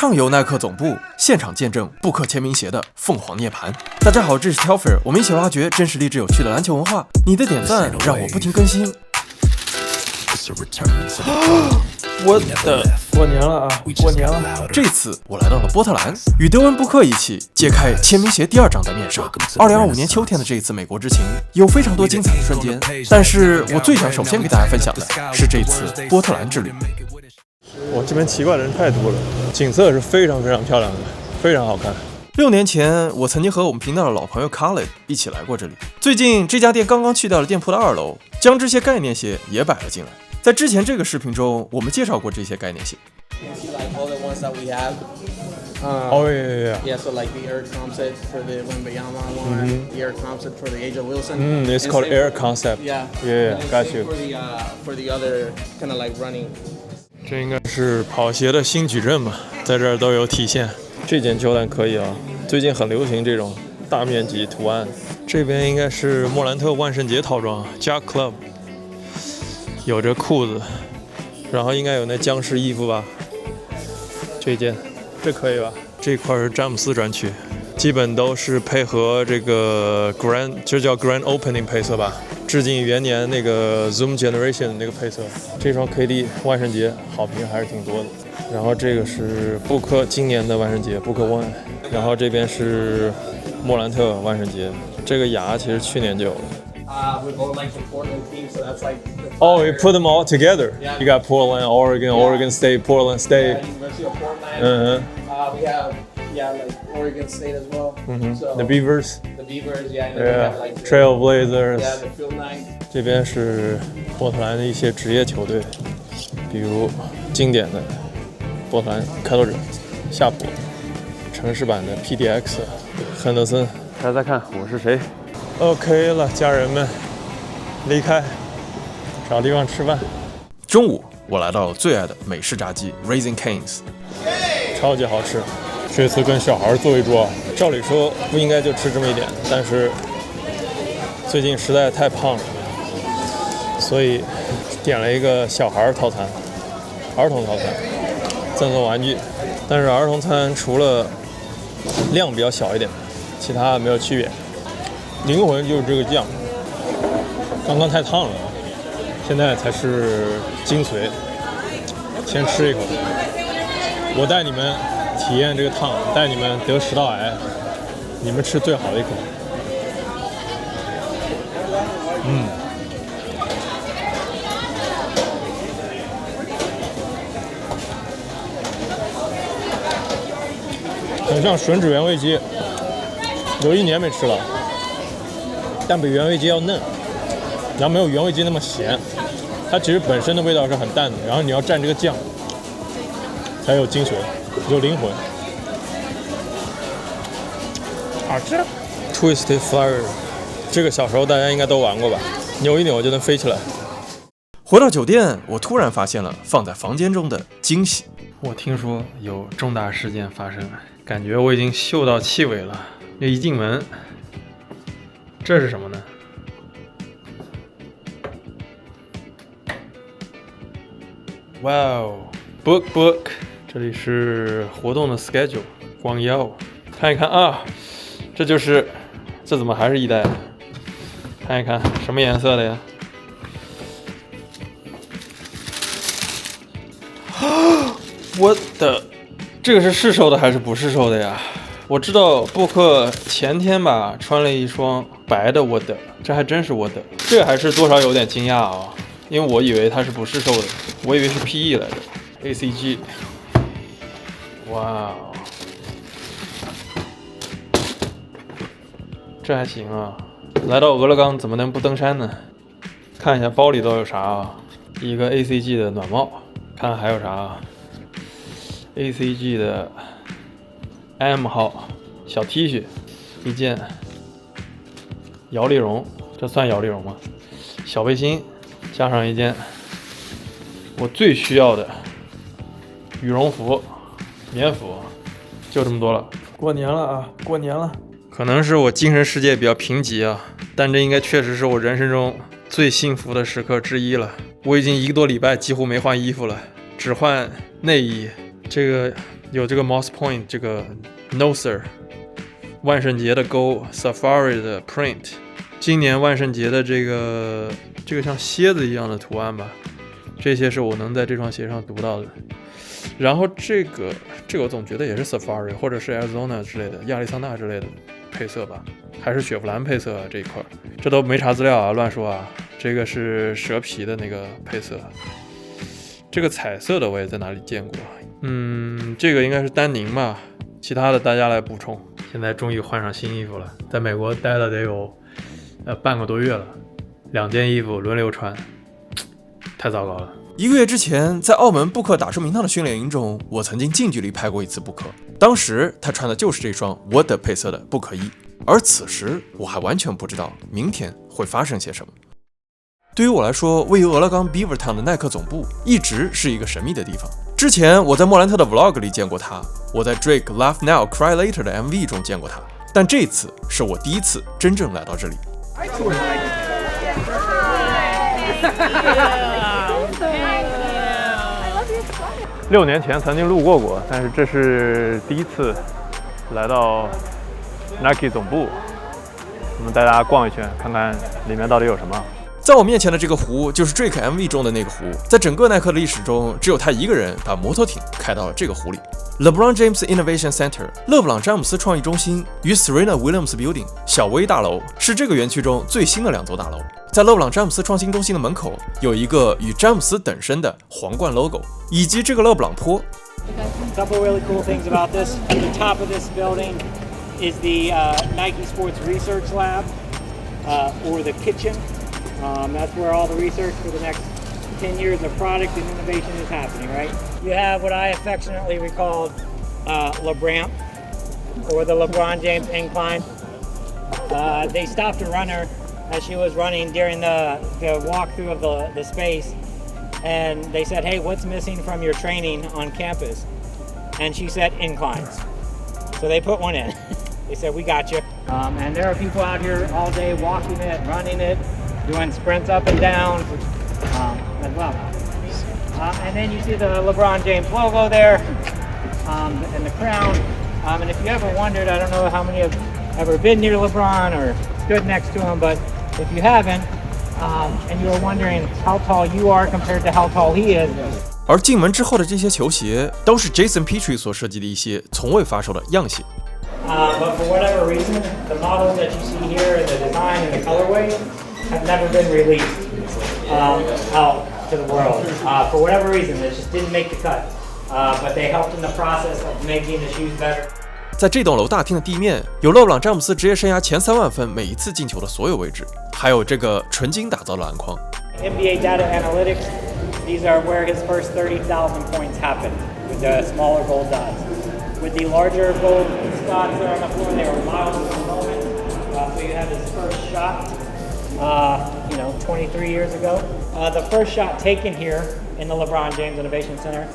畅游耐克总部，现场见证布克签名鞋的凤凰涅槃。大家好，这是 Telfer， 我们一起挖掘真实励志有趣的篮球文化。你的点赞让我不停更新。我的过年了啊！过年了！这次我来到了波特兰，与德文·布克一起揭开签名鞋第2张的面纱。2025年秋天的这一次美国之行，有非常多精彩的瞬间，但是我最想首先给大家分享的是这次波特兰之旅。哇，这边奇怪的人太多了，景色是非常漂亮的，非常好看。6年前，我曾经和我们频道的老朋友 Khaled 一起来过这里。最近这家店刚刚去掉了店铺的2楼，将这些概念鞋也摆了进来。在之前这个视频中，我们介绍过这些概念鞋。Oh yeah. Yeah, so like the Air Concept for the Wembanyama one, the Air Concept for the A'ja Wilson. It's called Air Concept. Yeah. Yeah, got you. For the other kind of like running. 这应该是跑鞋的新矩阵吧，在这儿都有体现。这件球蛋可以啊，最近很流行这种大面积图案。这边应该是莫兰特万圣节套装 Jack Club， 有着裤子，然后应该有那僵尸衣服吧。这件，这可以吧？这块是詹姆斯专区，基本都是配合这个 这叫 Grand Opening 配色吧，致敬元年那个 Zoom Generation 那个配色。这双 KD 万圣节好评还是挺多的。然后这个是布克今年的万圣节，布克 One。然后这边是莫兰特万圣节，这个牙其实去年就有了。With all like the Portland teams, so that's like. Oh, you put them all together. Yeah. You got Portland, Oregon, Oregon State, Portland State. University of Portland. We have like Oregon State as well. So The Beavers. The Beavers, yeah. And then we have like Trailblazers. Yeah, the Field Nine. 这边是波特兰的一些职业球队，比如经典的波特兰开拓者、夏普，城市版的 PDX， 亨德森。猜猜看我是谁？ OK 了，家人们，离开，找地方吃饭。中午，我来到了最爱的美式炸鸡 Raising Cane's， 超级好吃。这次跟小孩坐一桌，照理说不应该就吃这么一点，但是最近实在太胖了，所以点了一个小孩套餐，儿童套餐，赠送玩具。但是儿童餐除了量比较小一点，其他没有区别。灵魂就是这个酱，刚刚太烫了，现在才是精髓。先吃一口，我带你们体验这个烫，带你们得食道癌，你们吃最好的一口。很像吮指原味鸡，有1年没吃了。但比原味鸡要嫩，然后没有原味鸡那么咸，它其实本身的味道是很淡的，然后你要蘸这个酱，才有精髓，有灵魂。好吃 ！Twisted Fire， 这个小时候大家应该都玩过吧？扭一扭就能飞起来。回到酒店，我突然发现了放在房间中的惊喜。我听说有重大事件发生，感觉我已经嗅到气味了。一进门。这是什么呢？哇哦 ，book， 这里是活动的 schedule， 光耀，看一看啊，这怎么还是1代？看一看什么颜色的呀？我的，这个是试售的还是不试售的呀？我知道布克前天吧穿了一双白的沃德，这还真是沃德，这个还是多少有点惊讶啊，因为我以为它是不试售的，我以为是 PE 来的 ACG。哇，这还行啊！来到俄勒冈怎么能不登山呢？看一下包里都有啥啊？一个 ACG 的暖帽，看还有啥啊 ？ACG 的 M 号小 T 恤，一件摇粒绒，这算摇粒绒吗？小背心，加上一件我最需要的羽绒服、棉服，就这么多了。过年了啊，过年了！可能是我精神世界比较贫瘠啊，但这应该确实是我人生中最幸福的时刻之一了。我已经1个多礼拜几乎没换衣服了，只换内衣。这个有这个 Moss Point 这个 Noser 万圣节的勾 Safari 的 print， 今年万圣节的这个像蝎子一样的图案吧，这些是我能在这双鞋上读到的。然后这个我总觉得也是 Safari 或者是 Arizona 之类的，亚利桑那之类的配色吧，还是雪佛兰配色这一块，这都没查资料啊，乱说啊。这个是蛇皮的那个配色，这个彩色的我也在哪里见过。这个应该是丹宁吧，其他的大家来补充。现在终于换上新衣服了，在美国待了得有半个多月了，2件衣服轮流穿，太糟糕了。1个月之前，在澳门布克打出名堂的训练营中，我曾经近距离拍过一次布克，当时他穿的就是这双 Wood 配色的布克衣，而此时我还完全不知道明天会发生些什么。对于我来说，位于俄勒冈 Beavertown 的耐克总部一直是一个神秘的地方。之前我在莫兰特的 Vlog 里见过他，我在 Drake Laugh Now Cry Later 的 MV 中见过他，但这次是我第一次真正来到这里。6年前曾经路过，但是这是第一次来到 Nike 总部，我们带大家逛一圈，看看里面到底有什么。在我面前的这个湖就是 Drake MV 中的那个湖，在整个耐克的历史中，只有他一个人把摩托艇开到了这个湖里。LeBron James Innovation Center 勒布朗詹姆斯创意中心与 Serena Williams Building 小威大楼是这个园区中最新的2座大楼。在勒布朗詹姆斯创新中心的门口有一个与詹姆斯等身的皇冠 logo， 以及这个勒布朗坡。A couple really cool things about this. At the top of this building is the Nike Sports Research Lab, or the kitchen. That's where all the research for the next 10 years of product and innovation is happening, right? You have what I affectionately recall LeBramp, or the LeBron James Incline. They stopped a runner as she was running during the walkthrough of the space, and they said, "Hey, what's missing from your training on campus?" And she said, "Inclines." So they put one in. They said, "We got you." And there are people out here all day walking it, running it, doing sprints up and down as well. And then you see the LeBron James logo there, and the crown. And if you ever wondered, I don't know how many have ever been near LeBron or stood next to him, but if you haven't, and you were wondering how tall you are compared to how tall he is. 而进门之后的这些球鞋都是 Jason Petrie 所设计的一些从未发售的样鞋。But for whatever reason, the models that you see here and the design and the colorway have never been released out to the world. For whatever reason, they just didn't make the cut. But they helped in the process of making the shoes better. 在这栋楼大厅的地面，有勒布朗詹姆斯职业生涯前3万分每一次进球的所有位置，还有这个纯金打造的篮筐。NBA data analytics, these are where his first 30,000 points happened, with the smaller gold dots. With the larger gold dots there on the floor, they were miles in the moment. So you have his first shot, 23 years ago. The first shot taken here in the LeBron James Innovation Center,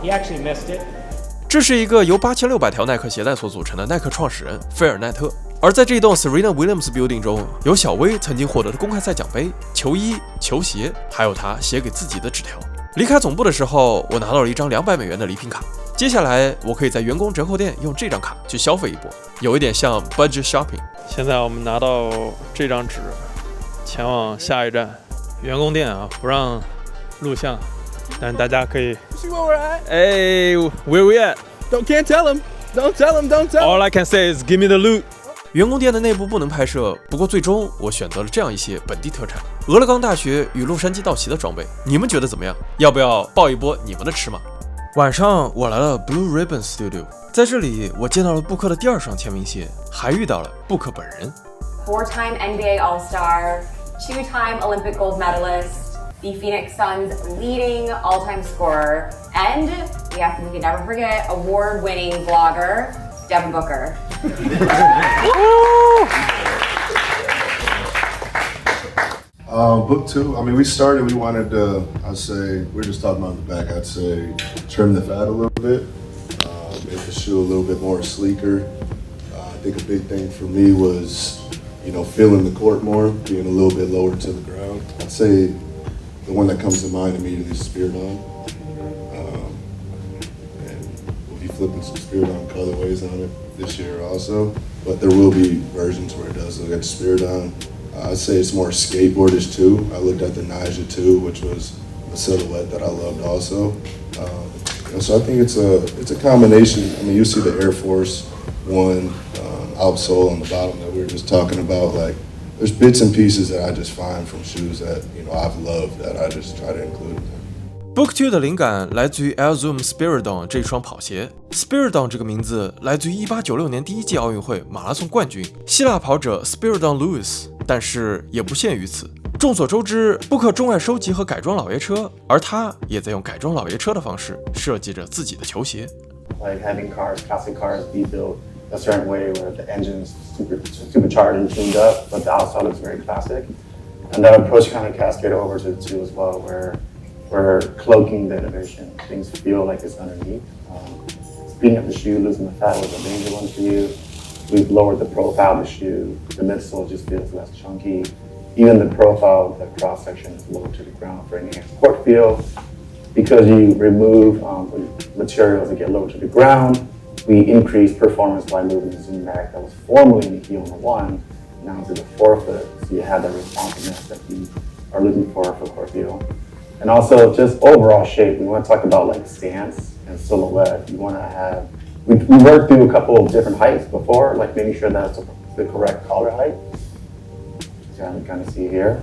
he actually missed it. 这是一个由8600条耐克鞋带所组成的耐克创始人菲尔奈特，而在这栋 Serena Williams Building 中，有小威曾经获得的公开赛奖杯、球衣、球鞋，还有他写给自己的纸条。离开总部的时候，我拿到了一张200美元的礼品卡。接下来，我可以在员工折扣店用这张卡去消费一波，有一点像 budget shopping。现在我们拿到这张纸，前往下一站员工店啊，不让录像，但是大家可以。See where we're at? Hey, where we at? Can't tell him. Don't tell him. Don't tell him. All I can say is give me the loot. 员工店的内部不能拍摄，不过最终我选择了这样一些本地特产：俄勒冈大学与洛杉矶道奇的装备。你们觉得怎么样？要不要报一波你们的尺码？晚上我来了 Blue Ribbon Studio， 在这里我见到了布克的第2双签名鞋，还遇到了布克本人。4-time NBA All-Star, 2-time Olympic gold medalist, the Phoenix Suns' leading all-time scorer, and we can never forget award-winning vlogger Devin Booker. Book 2, I mean, we wanted to, I'd say, we're just talking about the back, I'd say trim the fat a little bit, make the shoe a little bit more sleeker. I think a big thing for me was, feeling the court more, being a little bit lower to the ground. I'd say the one that comes to mind immediately is Spirit On. And we'll be flipping some Spiridon colorways on it this year also. But there will be versions where it does look at Spiridon. I'd say it's more skateboardish too. I looked at the Nyjah 2, which was a silhouette that I loved also. So I think it's a combination. I mean, you see the Air Force One outsole on the bottom that we were just talking about. Like, there's bits and pieces that I just find from shoes that I've loved that I just try to include. Book 2 的灵感来自于 Air Zoom Spiridon 这双跑鞋。Spiridon 这个名字来自于1896年第1届奥运会马拉松冠军希腊跑者 Spiridon Lewis， 但是也不限于此。众所周知，布克钟爱收集和改装老爷车，而他也在用改装老爷车的方式设计着自己的球鞋。Like having cars, classic cars, be built a certain way where the engine's supercharged and tuned up, but the outside looks very classic. And that approach kind of cascaded over to the 2 as well, where we're cloaking the innovation. Things feel like it's underneath. Speeding up the shoe, losing the fat was a major one for you. We've lowered the profile of the shoe. The midsole just feels less chunky. Even the profile of the cross section is lower to the ground for enhanced court feel. Because you remove materials that get lower to the ground, we increase performance by moving the zoom back that was formerly in the heel on the 1, now to the forefoot, so you have that responsiveness that you are looking for court feel. And also just overall shape. We want to talk about like stance and silhouette. You want to have, we worked through a couple of different heights before, like making sure that's the correct collar height. You can kind of see here.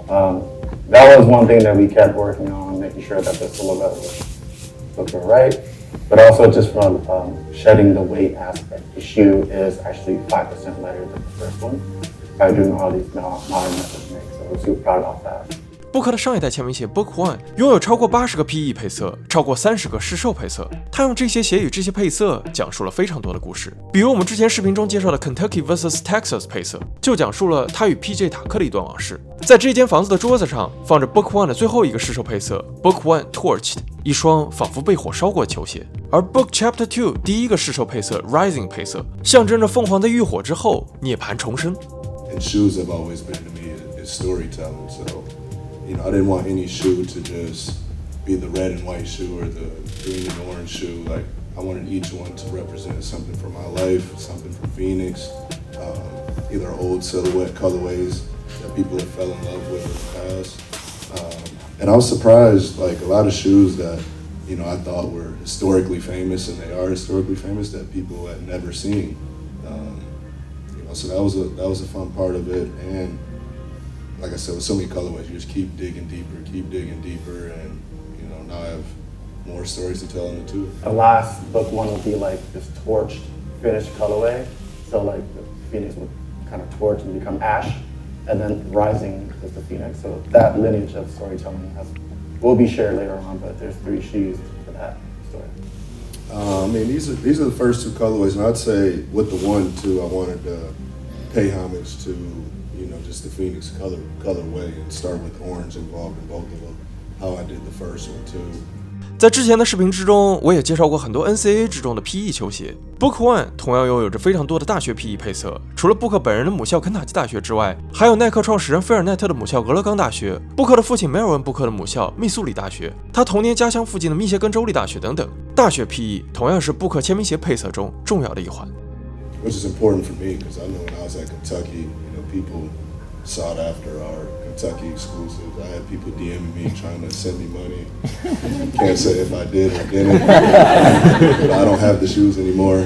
That was one thing that we kept working on, making sure that the silhouette looked right. But also just from shedding the weight aspect. The shoe is actually 5% lighter than the first one by doing all these modern methods make. So we're super proud about that. 布克的上一代签名鞋 Book One 拥有超过80个 PE 配色，超过30个试售配色。他用这些鞋与这些配色讲述了非常多的故事，比如我们之前视频中介绍的 Kentucky vs Texas 配色，就讲述了他与 PJ 塔克的一段往事。在这间房子的桌子上放着 Book One 的最后一个试售配色 Book One Torched， 一双仿佛被火烧过的球鞋。而 Book Chapter 2 第一个试售配色 Rising 配色，象征着凤凰在浴火之后涅槃重生。And shoes have always been to me is storytelling, so I didn't want any shoe to just be the red and white shoe or the green and orange shoe. Like, I wanted each one to represent something from my life, something from Phoenix, either old silhouette colorways that people have fell in love with in the past. And I was surprised, like a lot of shoes that, I thought were historically famous, and they are historically famous, that people had never seen. So that was a fun part of it. And like I said, with so many colorways, you just keep digging deeper, and now I have more stories to tell in the 2. The last Book One would be like this torched finished colorway. So like the Phoenix would kind of torch and become ash, and then Rising is the Phoenix. So that lineage of storytelling will be shared later on, but there's 3 shoes for that story. I mean, these are the first 2 colorways, and I'd say with the 1 too, I wanted to pay homage to just the Phoenix colorway and start with orange involved in both of them. How I did the first one too. 在之前的视频之中，我也介绍过很多 NCAA 之中的 PE 球鞋。Book One 同样拥有着非常多的大学 PE 配色，除了布克本人的母校肯塔基大学之外，还有耐克创始人菲尔奈特的母校俄勒冈大学，布克的父亲梅尔文·布克的母校密苏里大学，他童年家乡附近的密歇根州立大学等等。大学 PE 同样是布克签名鞋配色中重要的一环。Which is important for me because I know when I was at Kentucky, people sought after our Kentucky exclusives. I had people DMing me trying to send me money. Can't say if I did or didn't. But I don't have the shoes anymore.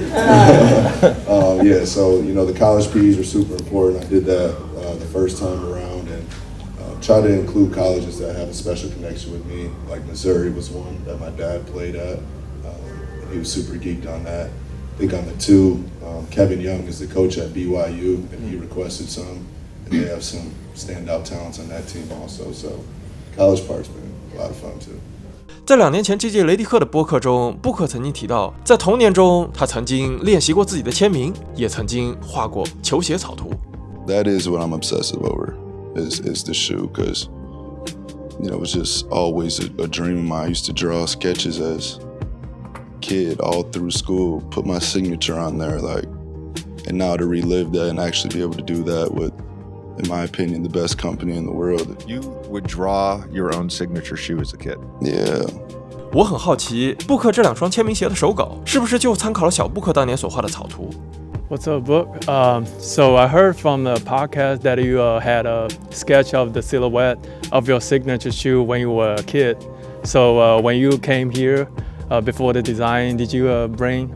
Yeah, so the college PEs were super important. I did that the first time around, and try to include colleges that have a special connection with me. Like Missouri was one that my dad played at. And he was super geeked on that. I think on the 2, Kevin Young is the coach at BYU, and he requested some. And they have some standout talents on that team also. So college part's been a lot of fun too. 在2年前这届雷迪克的播客中，布克曾经提到，在童年中他曾经练习过自己的签名，也曾经画过球鞋草图。That is what I'm obsessive over, is the shoe, because it was just always a dream of mine. I used to draw sketches as a kid all through school, put my signature on there, and now to relive that and actually be able to do that with, in my opinion, the best company in the world. You would draw your own signature shoe as a kid? Yeah. 我很好奇，布克这2双签名鞋的手稿是不是就参考了小布克当年所画的草图？ What's up, Book? So I heard from the podcast that you had a sketch of the silhouette of your signature shoe when you were a kid. So when you came here before the design, did you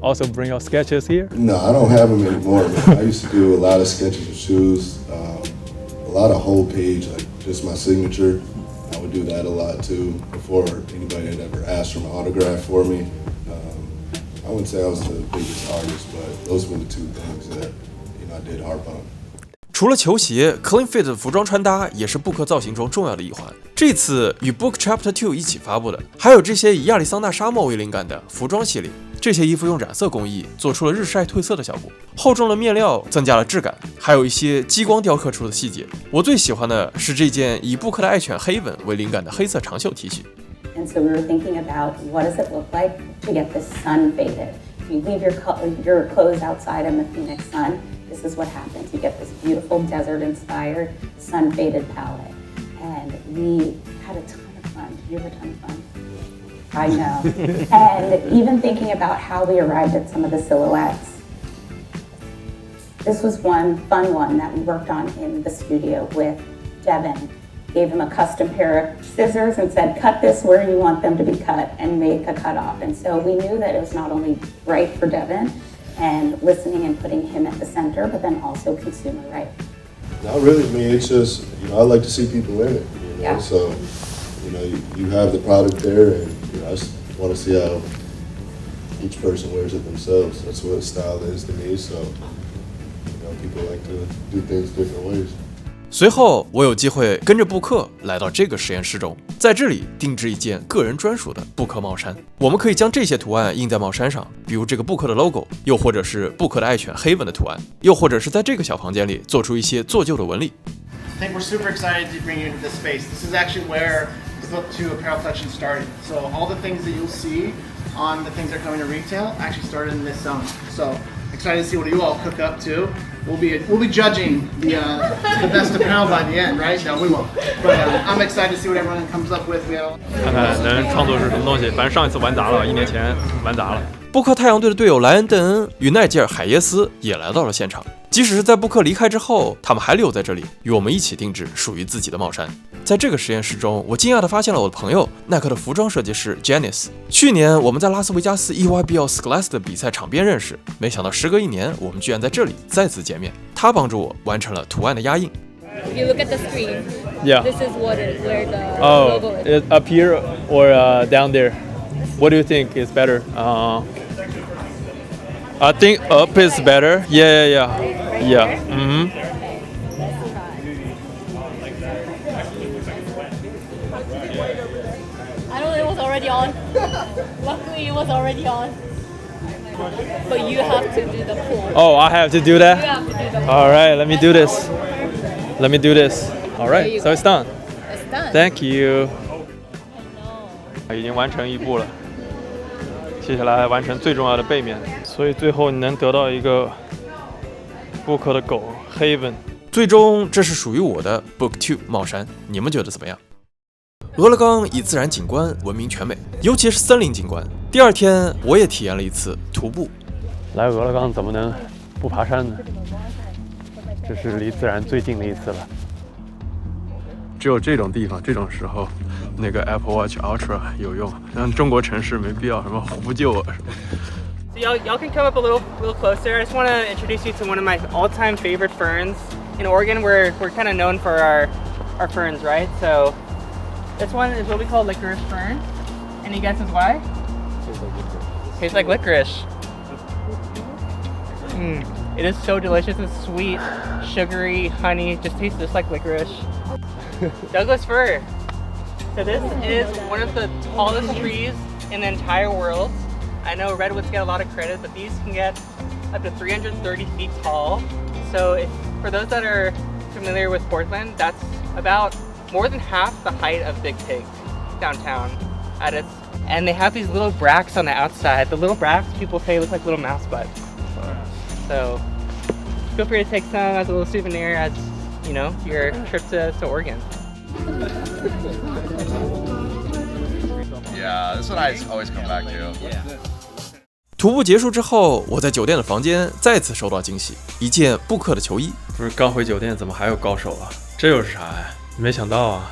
also bring your sketches here? No, I don't have them anymore. Man. I used to do a lot of sketches of shoes, a lot of whole page, like just my signature. I would do that a lot too before anybody had ever asked for my autograph for me. I wouldn't say I was the biggest artist, but those were the 2 things that I did harp on. 除了球鞋 ，Clean Fit 的服装穿搭也是布克造型中重要的一环。这次与 Book Chapter 2一起发布的，还有这些以亚利桑那沙漠为灵感的服装系列。这些衣服用染色工艺做出了日晒褪色的效果，厚重的面料增加了质感，还有一些激光雕刻出的细节。我最喜欢的是这件以布克的爱犬黑吻为灵感的黑色长袖 T 恤。And so we were thinking about what does it look like to get this sun faded. If you leave your clothes outside in the Phoenix sun, this is what happens. You get this beautiful desert-inspired sun-faded palette. And we had a ton of fun. Did you have a ton of fun? I know. And even thinking about how we arrived at some of the silhouettes. This was one fun one that we worked on in the studio with Devin. Gave him a custom pair of scissors and said, cut this where you want them to be cut and make a cutoff. And so we knew that it was not only right for Devin and listening and putting him at the center, but then also consumer right. Not really, I mean, it's just, I like to see people in it, Yeah. So, you have the product there and, I just want to see how each person wears it themselves. That's what style is to me, so, people like to do things different ways. 随后，我有机会跟着布克来到这个实验室中，在这里定制一件个人专属的布克帽衫。我们可以将这些图案印在帽衫上，比如这个布克的 logo， 又或者是布克的爱犬黑吻的图案，又或者是在这个小房间里做出一些做旧的纹理。I think we're super excited to bring you into this space. This is actually where the Book 2 apparel collection started. So all the things that you'll see on the things that are coming to retail actually started in this zone. So excited to see what you all cook up to. We'll be judging the best apparel by the end, right? No, we won't. But I'm excited to see what everyone comes up with. 看看能创作出什么东西。反正上一次玩砸了，1年前玩砸了。布克太阳队的队友莱恩·邓恩与奈吉尔·海耶斯也来到了现场。即使是在布克离开之后，他们还留在这里，与我们一起定制属于自己的帽衫。在这个实验室中，我惊讶地发现了我的朋友耐克的服装设计师 Janice。去年我们在拉斯维加斯 EYBL Scholastic 的比赛场边认识，没想到时隔1年，我们居然在这里再次见面。他帮助我完成了图案的压印。If you look at the screen, Yeah. this is where the logo is. Up here or down there? What do you think is better? I think up is better. Yeah. Mm-hmm. I know it was already on. Luckily, it was already on. But you have to do the pull. Oh, I have to do You that? have to do the pull. All right, let me do this. All There right, you so go. it's done. It's done. Thank you. I know. 已经完成一步了，接下来完成最重要的背面，所以最后你能得到一个布克的狗黑吻。最终，这是属于我的 Book 2帽衫，你们觉得怎么样？俄勒冈以自然景观闻名全美，尤其是森林景观。第2天，我也体验了一次徒步。来俄勒冈怎么能不爬山呢？这是离自然最近的一次了。只有这种地方，这种时候，那个 Apple Watch Ultra 有用。像中国城市没必要什么呼救啊什么。So y'all can come up a little closer. I just want to introduce you to one of my all-time favorite ferns. In Oregon, we're kind of known for our ferns, right? So this one is what we call licorice fern. Any guesses why? Tastes like licorice. It is so delicious. It's sweet, sugary, honey. Just tastes just like licorice. Douglas fir. So this is one of the tallest trees in the entire world. I know redwoods get a lot of credit, but these can get up to 330 feet tall. So for those that are familiar with Portland, that's about more than half the height of Big Pig downtown and they have these little bracts on the outside. The little bracts, people say, look like little mouse butts. So feel free to take some as a little souvenir as, your trip to Oregon. Yeah, this one I always come back to.徒步结束之后，我在酒店的房间再次收到惊喜，一件布克的球衣。不是刚回酒店，怎么还有高手啊？这又是啥呀？没想到啊！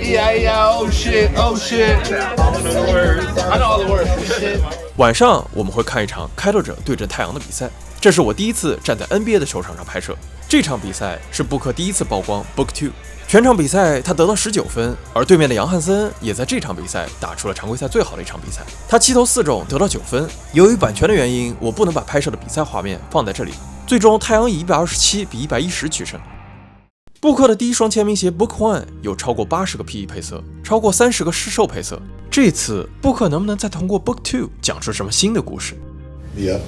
Yeah, oh shit, oh shit. I know all the words. Shit. 晚上我们会看一场开拓者对阵太阳的比赛，这是我第一次站在 NBA 的球场上拍摄。这场比赛是布克第一次曝光 Book 2， 全场比赛他得到19分，而对面的杨汉森也在这场比赛打出了常规赛最好的一场比赛，他7投4中得到9分。由于版权的原因，我不能把拍摄的比赛画面放在这里。最终太阳以127比110取胜。布克的第一双签名鞋 Book 1有超过80个 PE 配色，超过30个市售配色。这次布克能不能再通过 Book 2讲出什么新的故事？ Yeah.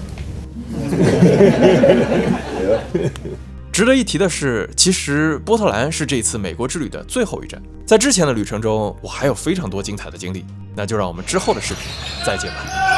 值得一提的是，其实波特兰是这次美国之旅的最后一站。在之前的旅程中，我还有非常多精彩的经历，那就让我们之后的视频再见吧。